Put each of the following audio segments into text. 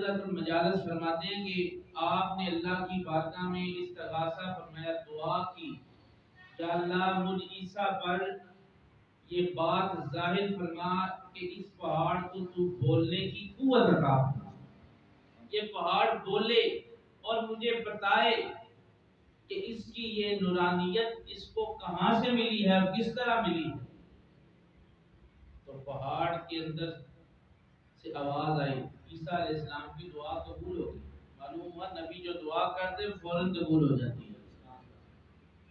نزلۃ المجالس فرماتے ہیں کہ آپ نے اللہ کی بارگاہ میں استغاثہ فرمایا، دعا کی، یا اللہ مجھ عیسیٰ پر یہ بات ظاہر فرما کہ اس پہاڑ کو تو بولنے کی قوت عطا فرما، یہ پہاڑ بولے اور مجھے بتائے کہ اس کی یہ نورانیت اس کو کہاں سے ملی ہے اور کس طرح ملی ہے۔ تو پہاڑ کے اندر سے آواز آئی، عیسیٰ علیہ السلام کی دعا قبول ہو گئی۔ معلوم ہوا نبی جو دعا کرتے فوراً قبول ہو جاتی ہے۔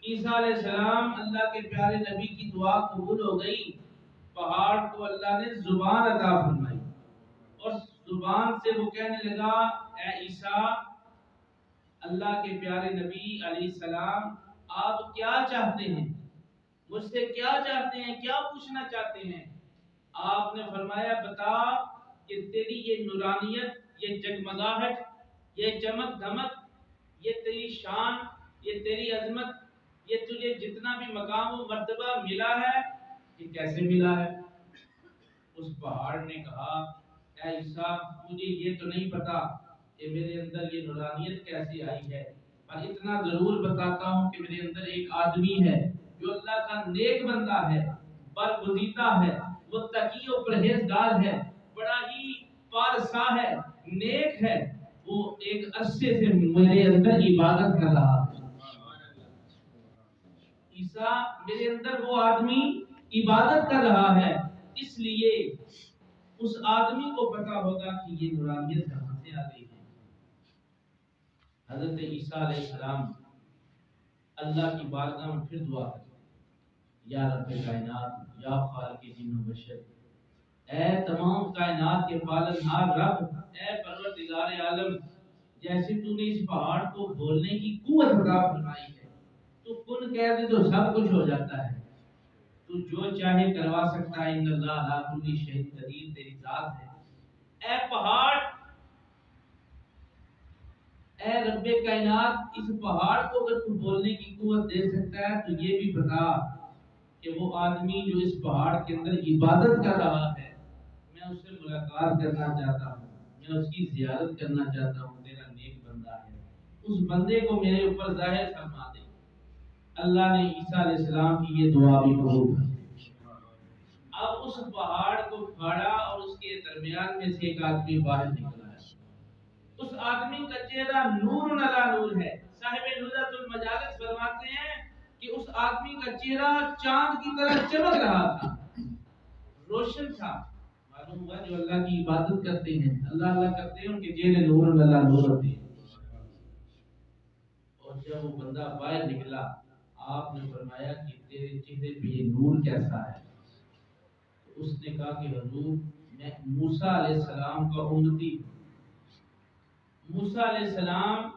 عیسیٰ علیہ السلام اللہ کے پیارے نبی کی دعا قبول ہو گئی، پہاڑ کو اللہ نے زبان عطا فرمائی اور زبان سے وہ کہنے لگا، اے عیسیٰ، اللہ کے پیارے نبی علیہ السلام آپ کیا چاہتے ہیں، مجھ سے کیا چاہتے ہیں، کیا پوچھنا چاہتے ہیں؟ آپ نے فرمایا بتا کہ تیری یہ نورانیت، یہ جگمگاہٹ، یہ چمک دھمک، یہ تیری شان، یہ تیری عظمت، یہ تجھے جتنا بھی مقام و مرتبہ ملا ہے یہ کیسے ملا ہے؟ اس پہاڑ نے کہا، اے عیسیٰ مجھے یہ تو نہیں پتا کہ میرے اندر یہ نورانیت کیسے آئی ہے، پر اتنا ضرور بتاتا ہوں کہ میرے اندر ایک آدمی ہے جو اللہ کا نیک بندہ ہے، برگزیدہ ہے، متقی و پرہیزگار ہے، بڑا ہی پارسا ہے، نیک ہے، وہ ایک عرصے سے میرے اندر عبادت کر رہا ہے۔ عیسیٰ میرے اندر وہ آدمی عبادت کر رہا ہے، اس لیے اس آدمی کو پتا ہوگا کہ یہ نورانیت کہاں سے آ گئی ہے۔ حضرت عیسیٰ علیہ السلام اللہ کی بارگاہ میں پھر دعا کرتے، یا رب کائنات، یا خالق جن و بشر، اے تمام کائنات کے پالنہار رب، اے پروردگار عالم، جیسے تو نے اس پہاڑ کو بولنے کی قوت عطا فرمائی ہے، تو کن کہہ دے تو سب کچھ ہو جاتا ہے، تو جو چاہے کروا سکتا ہے، ان اللہ علی کل شیء قدیر، تیری ذات ہے۔ اے پہاڑ، اے رب کائنات، اس پہاڑ کو اگر تو بولنے کی قوت دے سکتا ہے تو یہ بھی بتا کہ وہ آدمی جو اس پہاڑ کے اندر عبادت کر رہا ہے، میں اس سے ملاقات کرنا چاہتا ہوں، میں اس کی زیارت کرنا چاہتا ہوں، تیرا نیک بندہ ہے، اس بندے کو میرے اوپر ظاہر فرما دے۔ اللہ نے عیسیٰ علیہ السلام کی یہ دعا بھی قبول کی۔ اب اس پہاڑ کو پھاڑا اور اس کے درمیان میں سے ایک آدمی باہر نکلا ہے۔ اس آدمی کا چہرہ نور علی نور ہے۔ صاحب نزلۃ المجالس فرماتے ہیں کہ اس آدمی کا چہرہ چاند کی طرح چمک رہا تھا، روشن تھا۔ معلوم ہوا جو اللہ کی عبادت کرتے ہیں، اللہ اللہ کرتے ہیں، ان کے چہرے نور علی نور ہوتے ہیں۔ اور جب وہ بندہ باہر نکلا، آپ نے فرمایا کہ تیرے چہرے پہ یہ نور کیسا ہے؟ تو اس نے کہا کہ حضور میں موسیٰ علیہ السلام کا امتی ہوں۔ موسیٰ علیہ السلام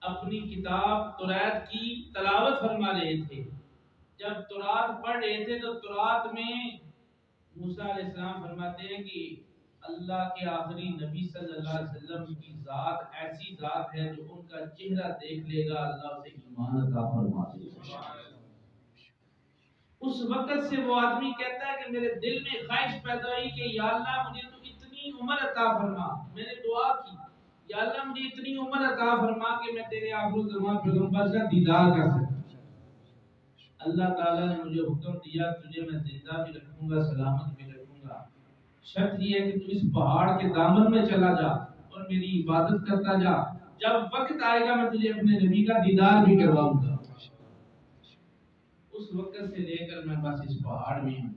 اپنی کتاب توراۃ کی تلاوت فرما رہے تھے، جب توراۃ پڑھ رہے تھے تو توراۃ میں موسیٰ علیہ السلام فرماتے ہیں کہ اللہ کے آخری نبی صلی اللہ علیہ وسلم کی ذات ایسی ذات ہے جو ان کا چہرہ دیکھ لے گا اللہ اسے ایمان عطا فرما دے گا۔ اس وقت سے وہ آدمی کہتا ہے کہ میرے دل میں خواہش پیدا ہوئی کہ یا اللہ مجھے تو اتنی عمر عطا فرما، میں نے دعا کی یا اللہ مجھے اتنی عمر عطا فرما کہ میں تیرے آخر الزمان پیغمبر کا دیدار کر سکوں۔ اللہ تعالیٰ نے مجھے حکم دیا تجھے میں زندہ بھی رکھوں گا، سلامت بھی رکھوں گا، شرط یہ ہے کہ تو اس پہاڑ کے دامن میں چلا جا اور میری عبادت کرتا جا، جب وقت آئے گا میں تجھے اپنے نبی کا دیدار بھی کرواؤں گا۔ اس وقت سے لے کر میں بس اس پہاڑ میں ہوں۔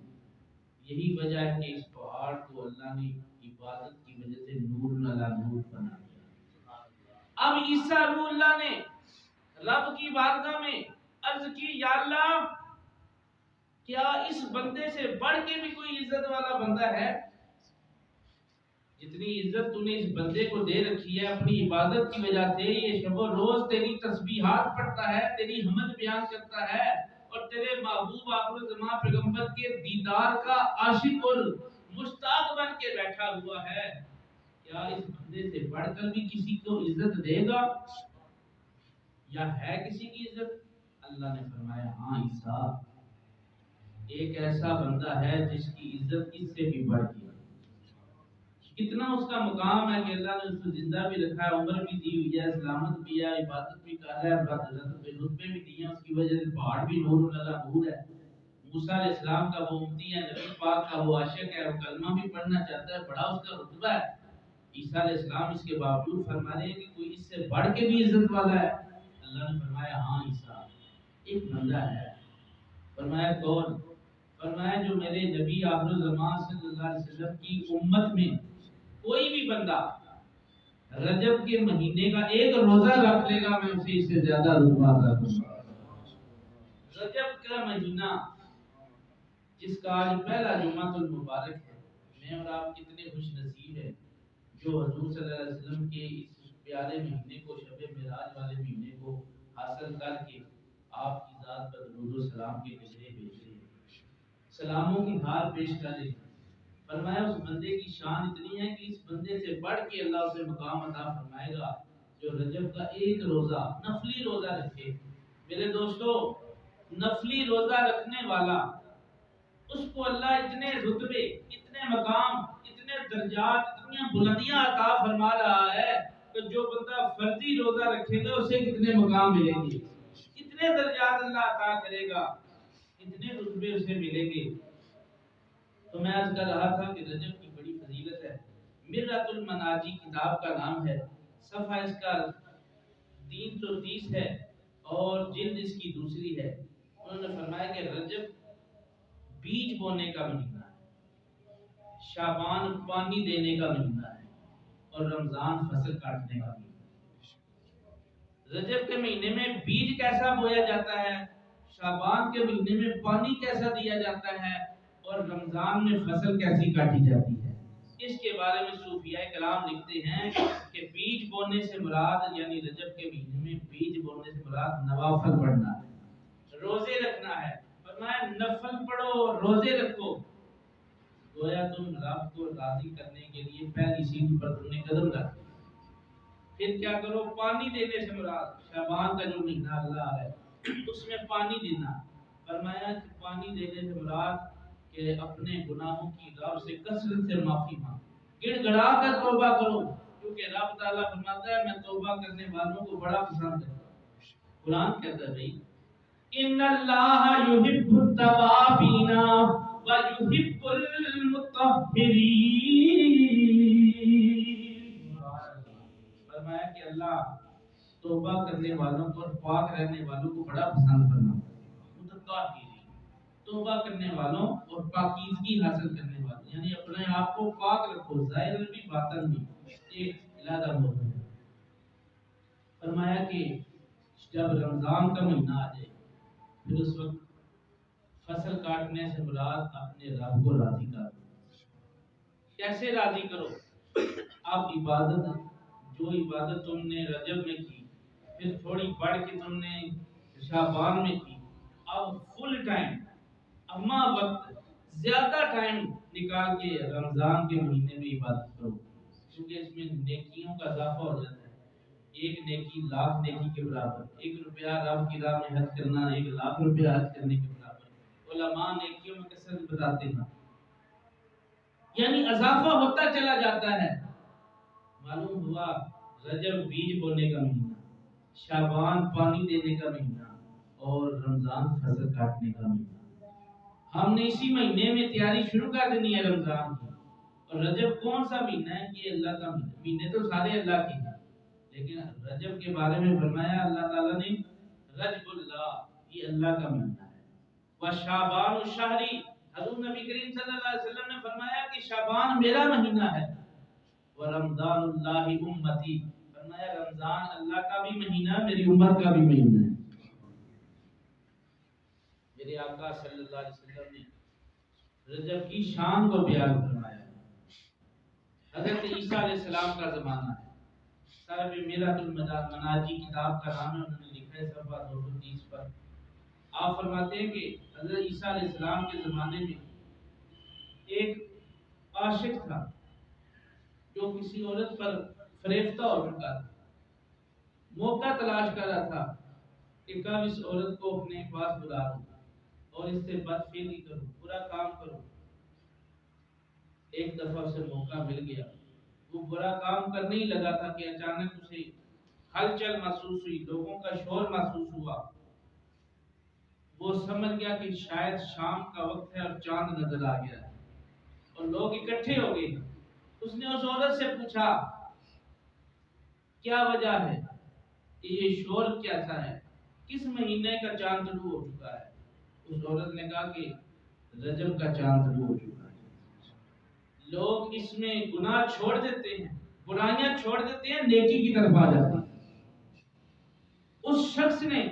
یہی وجہ ہے کہ اس پہاڑ کو اللہ نے عبادت کی وجہ سے نور علی نور بنا دیا۔ اب عیسیٰ روح اللہ نے رب کی بارگاہ میں عرض کی، یا اللہ کیا اس بندے سے بڑھ کے بھی کوئی عزت والا بندہ ہے؟ جتنی عزت تو نے اس بندے کو دے رکھی ہے اپنی عبادت کی وجہ سے، یہ شب و روز تیری تسبیحات پڑھتا ہے، تیری حمد بیان کرتا ہے اور تیرے محبوب آخر الزمان پیغمبر کے دیدار کا عاشق اور مشتاق بن کے بیٹھا ہوا ہے، کیا اس بندے سے بڑھ کر بھی کسی کو عزت دے گا یا ہے کسی کی عزت؟ اللہ نے فرمایا ہاں عیسیٰ، ایک ایسا بندہ ہے جس کی عزت اس سے بھی بڑھ گئی، کتنا اس کا مقام ہے کہ اللہ نے اس کو زندہ بھی رکھا ہے، عمر بھی دی ہوئی ہے، سلامت بھی ہے، عبادت بھی کر رہا ہے، رتبے بھی دیے ہیں، اس کی وجہ سے پہاڑ بھی نور اللہ نور ہے۔ موسیٰ علیہ السلام کا وہ امتی ہے، نبی پاک کا وہ عاشق ہے، وہ کلمہ بھی پڑھنا چاہتا ہے، بڑا اس کا رتبہ ہے۔ عیسیٰ علیہ السلام اس کے باوجود فرما رہے ہیں کہ کوئی اس سے بڑھ کے بھی عزت والا ہے۔ اللہ نے فرمایا ہاں عیسیٰ ایک بندہ ہے۔ فرمایا کون؟ فرمایا جو میرے نبی آخر الزمان صلی اللہ علیہ وسلم کی امت میں کوئی بھی بندہ رجب کے مہینے کا ایک روزہ رکھ لے گا، میں اسے اس سے زیادہ رتبہ عطا کروں گا۔ رجب کا مہینہ جس کا آج پہلا جمعہ المبارک ہے، میں اور آپ کتنے خوش نصیب ہیں جو حضور صلی اللہ علیہ وسلم کے اس پیارے مہینے کو، شب معراج والے مہینے کو حاصل کر کے آپ کی ذات پر درود و سلام کے گزرے بھیجے، سلاموں کی ہار پیش کرے۔ فرمایا اس بندے کی شان اتنی ہے کہ اس بندے سے بڑھ کے اللہ اسے مقام عطا فرمائے گا جو رجب کا ایک روزہ نفلی روزہ رکھے۔ میرے دوستو، نفلی روزہ رکھنے والا اس کو اللہ اتنے رتبے، اتنے مقام، اتنے درجات، اتنی بلندیاں عطا فرما رہا ہے کہ جو بندہ فرضی روزہ رکھے گا اسے کتنے مقام ملیں گے، کتنے درجات اللہ عطا کرے گا، کتنے رتبے اسے ملیں گے۔ تو میں آج کر رہا تھا کہ رجب کی بڑی فضیلت ہے۔ مرۃ المناجی کتاب کا نام ہے، صفحہ اس کا 330 ہے اور جلد اس کی دوسری ہے۔ انہوں نے فرمایا کہ رجب بیج بونے کا مہینہ ہے، شعبان پانی دینے کا مہینہ ہے اور رمضان فصل کاٹنے کا مہینہ ہے۔ رجب کے مہینے میں بیج کیسا بویا جاتا ہے، شعبان کے مہینے میں پانی کیسا دیا جاتا ہے اور رمضان میں فصل کیسی کاٹی جاتی ہے، اس کے بارے میں صوفیاء کرام لکھتے ہیں کہ بیج بونے سے مراد یعنی رجب کے مہینے میں بیج بونے سے مراد نوافل پڑھنا ہے، روزے رکھنا ہے۔ فرمایا نفل پڑھو، روزے رکھو، گویا تم رب کو راضی کرنے کے لیے پہلی سیڑھی پر تم نے قدم رکھا۔ پھر کیا کرو؟ پانی دینے سے مراد شعبان کا جو مہینہ اللہ ہے اس میں پانی دینا۔ فرمایا کہ پانی دینے سے مراد کہ اپنے گناہوں کی رب سے کثرت سے معافی مانگو، گڑ گڑا کر توبہ کرو، کیونکہ رب تعالیٰ فرماتا ہے میں توبہ کرنے والوں کو بڑا پسند کرتا ہوں۔ قرآن کہتا ہے بھائی ان اللہ یحب التوابین ویحب المطہرین، فرمایا کہ اللہ توبہ کرنے والوں کو اور پاک رہنے والوں کو بڑا پسند فرماتا ہے۔ متطہرین، توبہ کرنے والوں اور پاکیزگی حاصل کرنے والوں، یعنی اپنے آپ کو پاک رکھو، ظاہر بھی باطن بھی، ایک علیحدہ موضوع ہے۔ فرمایا کہ جب رمضان کا مہینہ آ جائے پھر اس وقت فصل کاٹنے سے مراد اپنے رب کو راضی کرو۔ کیسے راضی کرو؟ اب عبادت، جو عبادت تم نے رجب میں کی، پھر تھوڑی بڑھ کے تم نے شعبان میں کی، اب فل ٹائم، اما وقت زیادہ ٹائم نکال کے رمضان کے مہینے میں عبادت کرو، کیونکہ اس میں نیکیوں کا اضافہ ہو جاتا ہے۔ ایک نیکی لاکھ نیکی کے برابر، 1 روپیہ رب کی راہ میں حج کرنا 1 لاکھ روپیہ حج کرنے کے برابر۔ علماء نیکیوں میں کثرت بتاتے ہیں، یعنی اضافہ ہوتا چلا جاتا ہے۔ معلوم ہوا رجب بیج بونے کا مہینہ، شعبان پانی دینے کا مہینہ اور رمضان فصل کاٹنے کا مہینہ۔ ہم نے اسی مہینے میں تیاری شروع کر دینی ہے رمضان کی۔ اور رجب کون سا مہینہ ہے؟ یہ اللہ کا مہینہ، مہینے تو سارے اللہ کے ہیں، لیکن رجب کے بارے میں فرمایا اللہ تعالیٰ نے رجب اللہ، یہ اللہ کا مہینہ ہے۔ وشعبان الشہری، حضور نبی کریم صلی اللہ علیہ وسلم نے فرمایا کہ شعبان میرا مہینہ ہے۔ ورمضان اللہ امتی، فرمایا رمضان اللہ کا بھی مہینہ، میری امت کا بھی مہینہ ہے۔ میرے آقا صلی اللہ علیہ وسلم نے رجب کی شان کو بیان فرمایا ہے۔ حضرت عیسیٰ علیہ السلام کا زمانہ ہے، صاحب مرۃ المناجی کتاب کا نام ہے، انہوں نے لکھا ہے صفحہ 230 پر۔ آپ فرماتے ہیں کہ حضرت عیسیٰ علیہ السلام کے زمانے میں ایک عاشق تھا جو کسی عورت پر فریفتہ ہو چکا تھا، موقع تلاش کر رہا تھا کہ کب اس عورت کو اپنے پاس بلا لوں اور اس سے بدفعلی کروں، برا کام کروں۔ ایک دفعہ اسے موقع مل گیا، وہ برا کام کرنے ہی لگا تھا کہ اچانک اسے ہلچل محسوس ہوئی، لوگوں کا شور محسوس ہوا۔ وہ سمجھ گیا کہ شاید شام کا وقت ہے اور چاند نظر آ گیا ہے اور لوگ اکٹھے ہو گئے۔ اس نے اس عورت سے پوچھا کیا وجہ ہے کہ یہ شور کیسا ہے، کس مہینے کا چاند طلوع ہو چکا ہے؟ اس عورت نے کہا کہ رجب کا چاند طلوع ہو چکا ہے۔ لوگ اس میں گناہ چھوڑ دیتے ہیں، برائیاں چھوڑ دیتے ہیں، نیکی کی طرف آ جاتے ہیں۔ اس شخص نے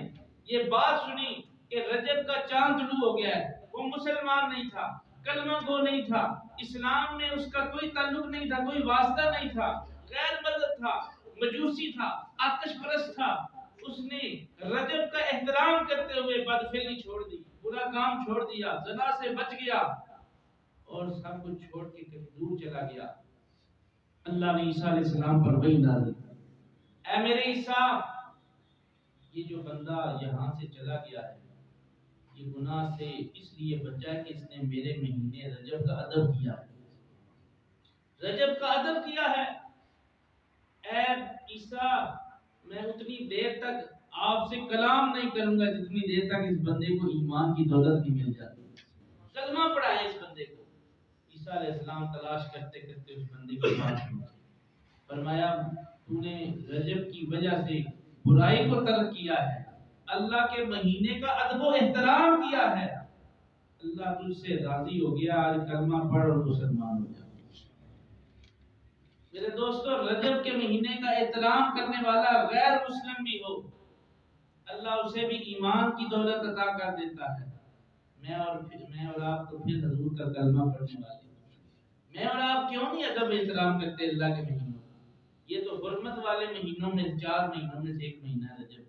یہ بات سنی کہ رجب کا چاند طلوع ہو گیا ہے، وہ مسلمان نہیں تھا، کلمہ گو نہیں تھا، اسلام میں اس کا کوئی تعلق نہیں تھا، کوئی واسطہ نہیں تھا، غیر مذہب تھا، مجوسی تھا، آتش پرست تھا۔ اس نے رجب کا احترام کرتے ہوئے بدفعلی چھوڑ دی، برا کام چھوڑ دیا، زنا سے بچ گیا اور سب کچھ چھوڑ کے کہیں دور چلا گیا۔ اللہ نے عیسیٰ علیہ السلام پر وحی نازل کی، اے میرے عیسیٰ، یہ جو بندہ یہاں سے چلا گیا ہے یہ گناہ سے اس لیے بچا ہے کہ اس نے میرے مہینے رجب کا ادب کیا ہے، رجب کا ادب کیا ہے۔ اے عیسیٰ، میں اتنی دیر تک آپ سے کلام نہیں کروں گا جتنی دیر تک اس بندے کو ایمان کی دولت نہیں مل جاتی۔ کلمہ پڑھا ہے اس بندے کو۔ عیسیٰ علیہ السلام تلاش کرتے کرتے اس بندے کے پاس پہنچے، فرمایا تو نے رجب کی وجہ سے برائی کو ترک کیا ہے، اللہ کے مہینے کا ادب و احترام کیا ہے، اللہ تجھ سے راضی ہو گیا، آج کلمہ پڑھ اور مسلمان ہو جا۔ میرے دوستو، رجب کے مہینے کا احترام کرنے والا غیر مسلم بھی ہو، اللہ اسے بھی ایمان کی دولت عطا کر دیتا ہے۔ میں اور آپ تو پھر حضور کا کلمہ پڑھنے والے، میں اور آپ کیوں نہیں ادب احترام کرتے اللہ کے مہینوں؟ یہ تو حرمت والے مہینوں میں 4 مہینوں میں سے ایک مہینہ ہے رجب،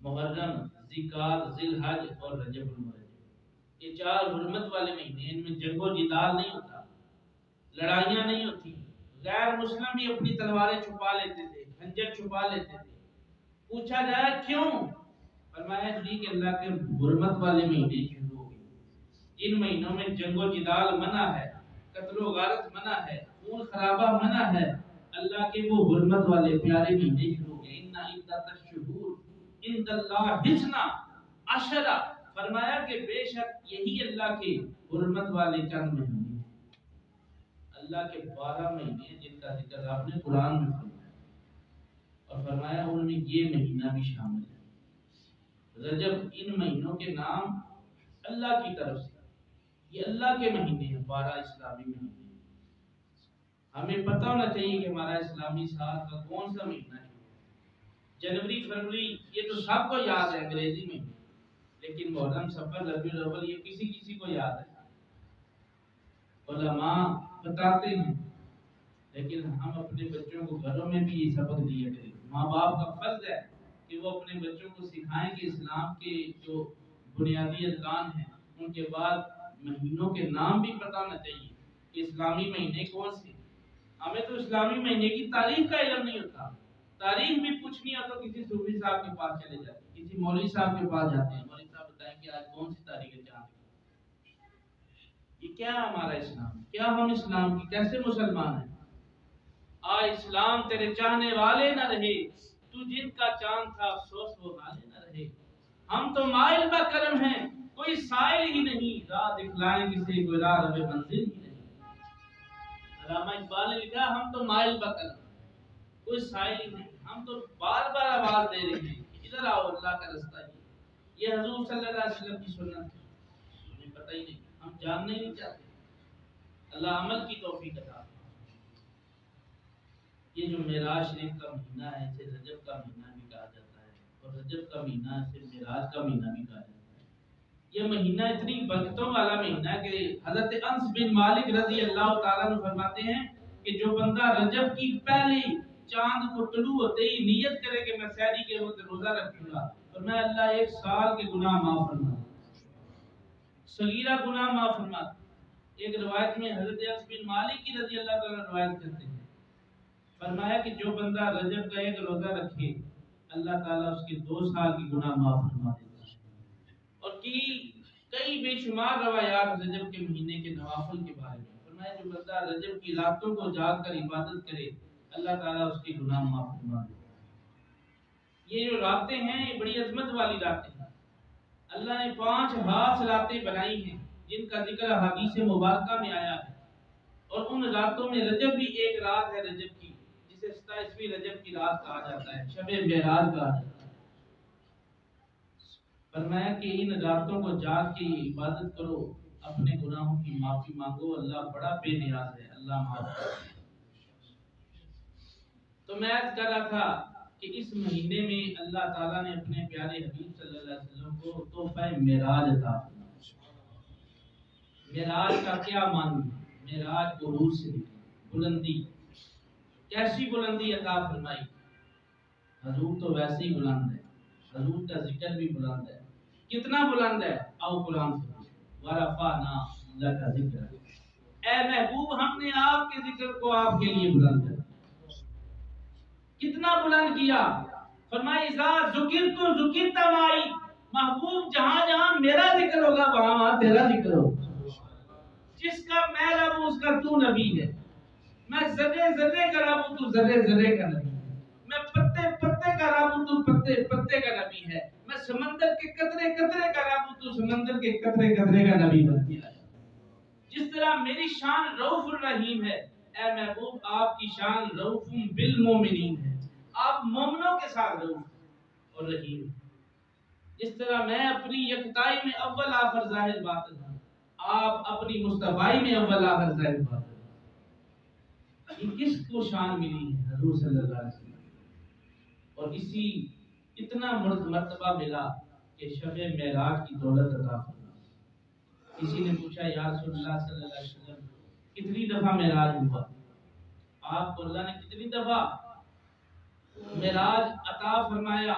محرم، ذیقعدہ، ذی الحج اور رجب المرجب۔ یہ 4 حرمت والے مہینے ہیں، ان میں جنگ و جدال نہیں ہوتا، لڑائیاں نہیں ہوتی۔ غیر مسلم بھی اپنی تلواریں چھپا لیتے تھے، خنجر چھپا لیتے تھے۔ پوچھا جائے کیوں؟ فرمایا جی کہ اللہ کے حرمت والے مہینے شروع ہو گئے، جن مہینوں میں جنگ و جدال منع ہے، قتل و غارت منع ہے، خون خرابہ منع ہے، اللہ کے وہ حرمت والے پیارے مہینے شروع ہو گئے۔ ان عدت الشہور عند اللہ حسنا عشرہ، فرمایا کہ بے شک یہی اللہ کے حرمت والے چند مہینے، اللہ کے 12 مہینے جن کا ذکر آپ نے قرآن میں فرمایا، اور فرمایا ان میں یہ مہینہ بھی شامل ہے۔ رجب ان مہینوں کے نام اللہ کی طرف سے، یہ اللہ کے مہینے ہیں، 12 اسلامی مہینے۔ ہمیں پتہ ہونا چاہیے کہ ہمارا اسلامی سال کا کون سا مہینہ ہے۔ جنوری، فروری یہ تو سب کو یاد ہے انگریزی میں، لیکن محرم، صفر، ربیع الاول یہ کسی کو یاد ہے۔ علماء بتاتے ہیں، لیکن ہم اپنے بچوں کو گھروں میں بھی یہ سبق دیا کریں۔ ماں باپ کا فرض ہے کہ وہ اپنے بچوں کو سکھائیں کہ اسلام کے جو بنیادی ارکان ہیں ان کے بعد مہینوں کے نام بھی پتہ ہونا چاہیے کہ اسلامی مہینے کون سے۔ ہمیں تو اسلامی مہینے کی تاریخ کا علم نہیں ہوتا، تاریخ بھی پوچھنی ہو تو کسی صوفی صاحب کے پاس چلے جاتے ہیں، کسی مولوی صاحب کے پاس جاتے ہیں، مولوی صاحب بتائیں کہ آج کون سی تاریخ ہے چاند۔ یہ کیا ہے ہمارا اسلام؟ کیا ہم اسلام کی کیسے مسلمان ہیں؟ آج اسلام تیرے چاہنے والے نہ رہے، تو جن کا چاند تھا افسوس وہ حالے نہ رہے۔ ہم تو مائل با کرم ہیں، کوئی سائل ہی نہیں، راہ دکھلائیں کسی کوئی راہ رہے منزل ہی نہیں۔ علامہ اقبال نے لکھا ہم تو مائل با کرم، کوئی سائل ہی نہیں، ہم تو بار بار آواز دے رہے ہیں ادھر آؤ، اللہ کا رستہ یہ حضور صلی اللہ علیہ وسلم کی سنت ہے، ہمیں پتہ ہی نہیں، ہم جاننے نہیں چاہتے۔ اللہ عمل کی توفیق عطا۔ یہ جو معراج شریف کا مہینہ ہے اسے رجب کا مہینہ بھی کہا جاتا ہے، اور رجب کا مہینہ اسے معراج کا مہینہ بھی کہا جاتا ہے۔ یہ مہینہ اتنی برکتوں والا مہینہ ہے کہ حضرت انس بن مالک رضی اللہ تعالیٰ عنہ فرماتے ہیں کہ جو بندہ رجب کی پہلی چاند کو طلوع ہوتے ہی نیت کرے کہ میں سحری کے وقت روزہ رکھوں گا اور میں اللہ 1 سال کے گناہ معاف فرما دوں، صغیرہ گناہ معاف فرما دوں۔ ایک روایت میں حضرت انس بن مالک کی رضی اللہ تعالیٰ روایت کرتے ہیں، فرمایا کہ جو بندہ رجب کا 1 روزہ رکھے اللہ تعالیٰ اس کے 2 سال کی گناہ معاف فرما دیتا ہے۔ اور کئی بے شمار روایات رجب کے مہینے کے نوافل کے بارے میں۔ فرمایا جو بندہ رجب کی راتوں کو جاگ کر عبادت کرے اللہ تعالیٰ اس کے گناہ معاف فرما دے۔ یہ جو راتیں ہیں یہ بڑی عظمت والی راتیں ہیں۔ اللہ نے 5 خاص راتیں بنائی ہیں جن کا ذکر حدیث مبارکہ میں آیا ہے، اور ان راتوں میں رجب بھی ایک رات ہے رجب کی، جسے 27ویں رجب کی رات کہا جاتا ہے، شب معراج کہا جاتا ہے۔ فرمایا کہ ان راتوں کو جاگ کے عبادت کرو، اپنے گناہوں کی معافی مانگو، اللہ بڑا بے نیاز ہے، اللہ معاف کرے۔ تو میں عرض کر رہا تھا کہ اس مہینے میں اللہ تعالیٰ نے اپنے پیارے حبیب صلی اللہ علیہ وسلم کو تحفہ معراج عطا فرمایا۔ معراج کا کیا معنی ہے؟ معراج عروج سے بلندی، کیسی بلندی عطا فرمائی؟ حضور تو ویسے ہی بلند ہے، حضور کا ذکر بھی بلند ہے۔ کتنا بلند ہے؟ آؤ قرآن سے ورفعنا لک ذکرک، اے محبوب ہم نے آپ کے ذکر کو آپ کے لیے بلند کر، کتنا بلند کیا؟ فرمایا اذا ذکرت ذکرت معی، محبوب جہاں جہاں میرا ذکر ہوگا وہاں وہاں تیرا ذکر ہوگا۔ جس کا میں رب ہوں اس کا تو نبی ہے، میں ذرے ذرے کا رب ہوں تو ذرے ذرے کا نبی ہے، میں پتے پتے کا رب ہوں تو پتے پتے کا نبی ہے، میں سمندر کے قطرے قطرے کا رب ہوں تو سمندر کے قطرے قطرے کا نبی بن گیا ہے۔ جس طرح میری شان رؤوف الرحیم ہے، اے محبوب آپ کی شان رؤوف بالمومنین ہے، آپ مومنوں کے ساتھ رؤوف اور رحیم۔ جس طرح میں اپنی یکتائی میں اول آخر ظاہر باطن ہوں، آپ اپنی مصطفائی میں اول آخر ظاہر باطن ہوں۔ یہ کس کو شان ملی ہے؟ حضور صلی اللہ علیہ وسلم۔ اور اسی اتنا مرتبہ ملا کہ شب معراج کی دولت عطا فرما۔ کسی نے پوچھا یا رسول اللہ صلی اللہ علیہ وسلم کتنی دفعہ معراج ہوا؟ آپ کو اللہ نے کتنی دفعہ معراج عطا فرمایا؟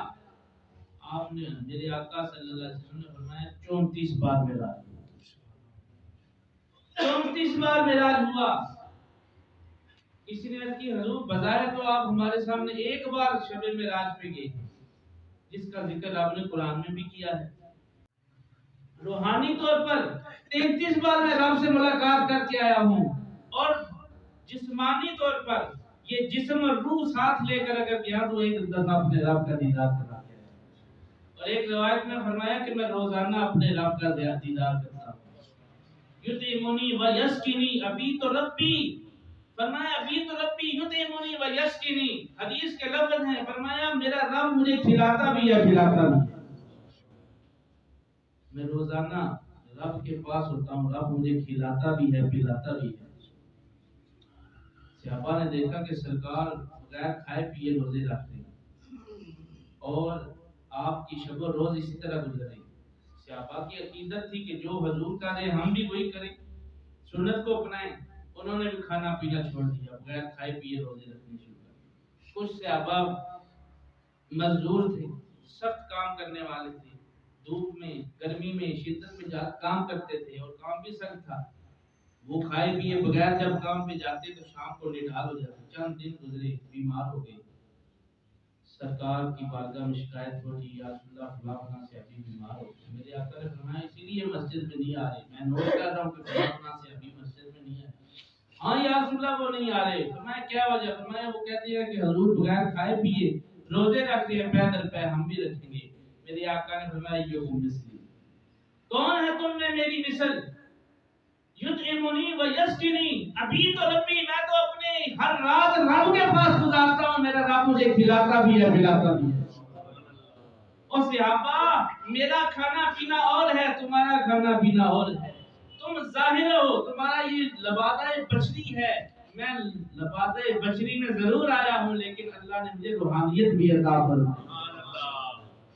آپ نے میرے آقا صلی اللہ علیہ وسلم نے فرمایا 34 بار معراج ہوا، 34 بار معراج ہوا۔ کسی نے عرض کی حضور بظاہر تو آپ ہمارے سامنے ایک بار شب معراج پہ گئے جس کا ذکر آپ نے قرآن میں بھی کیا ہے، روحانی طور پر 33 بار میں رب سے ملاقات کر کے آیا ہوں، اور جسمانی طور پر یہ جسم اور روح ساتھ لے کر اگر گیا تو ایک دفعہ اپنے رب کا دیدار کرا گیا۔ اور ایک روایت میں فرمایا کہ میں روزانہ اپنے رب کا دیدار کرتا ہوں۔ یطعمنی و یسقینی، ابھی تو ربی، فرمایا ابھی تو ربی یطعمنی و یسقینی، حدیث کے لفظ ہیں، فرمایا میرا رب مجھے کھلاتا بھی ہے پلاتا بھی ہے۔ میں روزانہ رب کے پاس ہوتا ہوں، رب مجھے کھلاتا بھی ہے پلاتا بھی ہے۔ صحابہ نے دیکھا کہ سرکار بغیر کھائے پیے روزے رکھتے ہیں، اور آپ کی شب و روز اسی طرح گزرے۔ صحابہ کی عقیدت تھی کہ جو حضور کا دے ہم بھی وہی کریں، سنت کو اپنائیں۔ انہوں نے بھی کھانا پینا چھوڑ دیا، بغیر کھائے پیے روزے رکھنے شروع کر دیے۔ کچھ صحابہ مزدور تھے، سخت کام کرنے والے تھے، دھوپ میں گرمی میں شدت میں کام کرتے تھے، اور کام بھی سخت تھا۔ وہ کھائے پیے بغیر جب کام پہ جاتے تو شام کو نڈال ہو جاتے۔ چند دن گزرے، بیمار ہو گئے، سرکار کی بارگاہ میں شکایت ہوئی، یا رسول اللہ فلاں فلاں سے ابھی بیمار ہو گئے۔ میرے آقا نے فرمایا اسی لیے مسجد میں نہیں آ رہے، میں نوٹ کر رہا ہوں کہ فلاں فلاں سے ابھی مسجد میں نہیں آئے۔ ہاں یا رسول اللہ وہ نہیں آ رہے۔ فرمایا کیا وجہ؟ فرمایا وہ کہتے ہیں کہ حضور بغیر کھائے پیے روزے رکھتے ہیں، پیدل پہ ہم بھی رکھیں گے۔ میرے آقا نے فرمایا یہ مثلی، کون ہے تم میں میری مثل؟ یطعمنی و یسقینی، ابھی تو ربی، میں تو اپنے ہر رات رب کے پاس گزارتا ہوں، میرا رب مجھے کھلاتا بھی ہے پلاتا بھی ہے۔ اور صحابہ میرا کھانا پینا اور ہے، تمہارا کھانا پینا اور ہے۔ تم ظاہر ہو، تمہارا یہ لبادہ بشری ہے، میں لبادہ بشری میں ضرور آیا ہوں، لیکن اللہ نے مجھے روحانیت بھی عطا فرمائی۔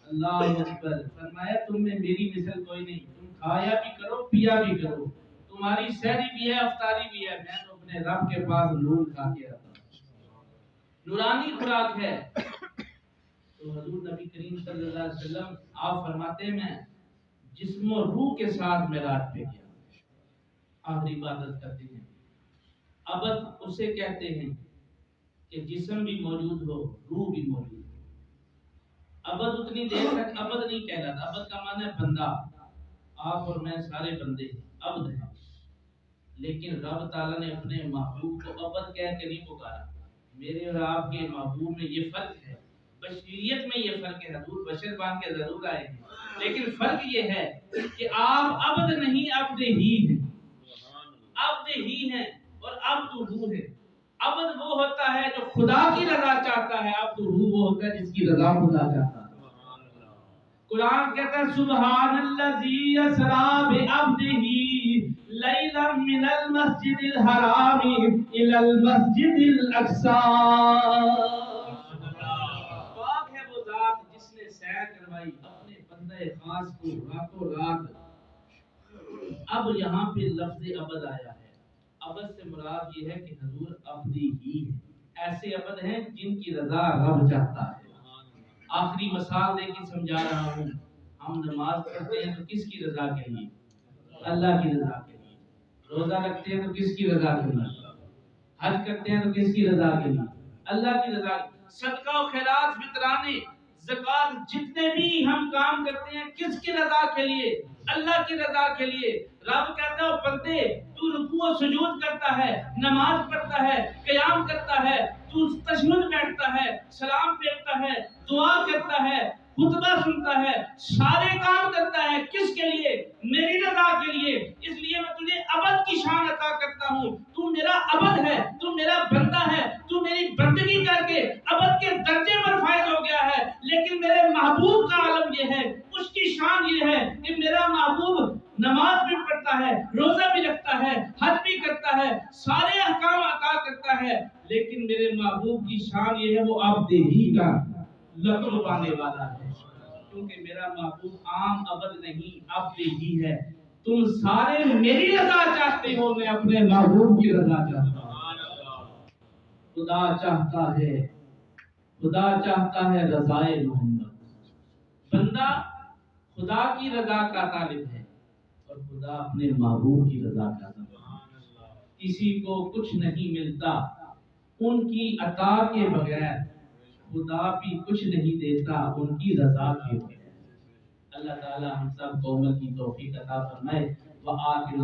اللہ اکبر۔ فرمایا تم میں میری مثل کوئی نہیں، تم کھایا بھی کرو پیا بھی کرو، تمہاری سحری بھی ہے افطاری بھی ہے، میں تو اپنے رب کے پاس نور کھا کے آتا ہوں، نورانی خوراک ہے۔ تو حضور نبی کریم صلی اللہ علیہ وسلم آپ فرماتے ہیں میں جسم و روح کے ساتھ معراج پہ گیا۔ آخری عبادت کرتے ہیں، ابد اسے کہتے ہیں کہ جسم بھی موجود ہو روح بھی موجود ہو۔ ابد اتنی دیر تک ابد نہیں کہلاتا، ابد کا معنی ہے بندہ، آپ اور میں سارے بندے عبد ہیں۔ لیکن رب تعالیٰ نے اپنے محبوب کو ابد کہہ کے نہیں پکارا. میرے اور آپ کے محبوب میں یہ فرق ہے, بشریت میں یہ فرق ہے. حضور بشر بن کے ضرور آئے ہیں, لیکن فرق یہ ہے کہ آپ عبد نہیں عبد ہی ہیں, عبد ہی ہیں اور عبد ہو ہے. عبد وہ ہوتا ہے جو خدا کی رضا چاہتا ہے, عبد ہو وہ ہوتا ہے جس کی رضا خدا چاہتا ہے. قرآن کہتا ہے سبحان الذی اسری بعبدہ لیلا من المسجد الحرام الی المسجد الاقصی. پاک ہے وہ ذات جس نے سیر کروائی اپنے بندے خاص کو راتوں رات. اب یہاں پہ لفظ عبد آیا ہے. عبد سے مراد یہ ہے کہ حضور عبدی ہی ہے. ایسے عبد ہیں جن کی رضا رب چاہتا ہے. آخری مثال دے کے سمجھا رہا ہوں. ہم نماز پڑھتے ہیں تو کس کی رضا کے لیے؟ اللہ کی رضا کے لیے. روزہ رکھتے ہیں تو کس کی رضا کے لیے؟ حج کرتے ہیں تو کس کی رضا کے لیے؟ اللہ کی رضا. صدقہ و خیرات فطرانے زکات جتنے بھی ہم کام کرتے ہیں کس کی رضا کے لیے؟ اللہ کی رضا کے لیے. رب کہتا ہے بندے تو رکوع و سجود کرتا ہے, نماز پڑھتا ہے, قیام کرتا ہے, تو تشہد بیٹھتا ہے, سلام پھیرتا ہے, دعا کرتا ہے, خطبہ سنتا ہے, سارے کام کرتا ہے کس کے لیے؟ میری رضا کے لیے. اس لیے میں تجھے عبد کی شان عطا کرتا ہوں. تو میرا عبد ہے, تو میرا بندہ ہے, تو میری بندگی کر کے عبد کے درجے پر فائز ہو گیا ہے. لیکن میرے محبوب کا عالم یہ ہے, اس کی شان یہ ہے کہ میرا محبوب نماز بھی پڑھتا ہے, روزہ بھی رکھتا ہے, حج بھی کرتا ہے, سارے احکام عطا کرتا ہے. لیکن میرے محبوب کی شان یہ ہے وہ عبد ہی کا لقب پانے والا ہے. کیونکہ میرا محبوب عام عبد نہیں عبد ہی ہے. تم سارے میری رضا چاہتے ہو, میں اپنے محبوب کی رضا چاہتا ہوں. خدا چاہتا ہے رضائے محمد. بندہ خدا کی رضا کا طالب ہے اور خدا اپنے محبوب کی رضا کا طالب ہے. کسی کو کچھ نہیں ملتا ان کی عطا کے بغیر, خدا بھی کچھ نہیں دیتا ان کی رضا کے بغیر. اللہ تعالی ہم سب کو عمل کی توفیق عطا فرمائے. وآخر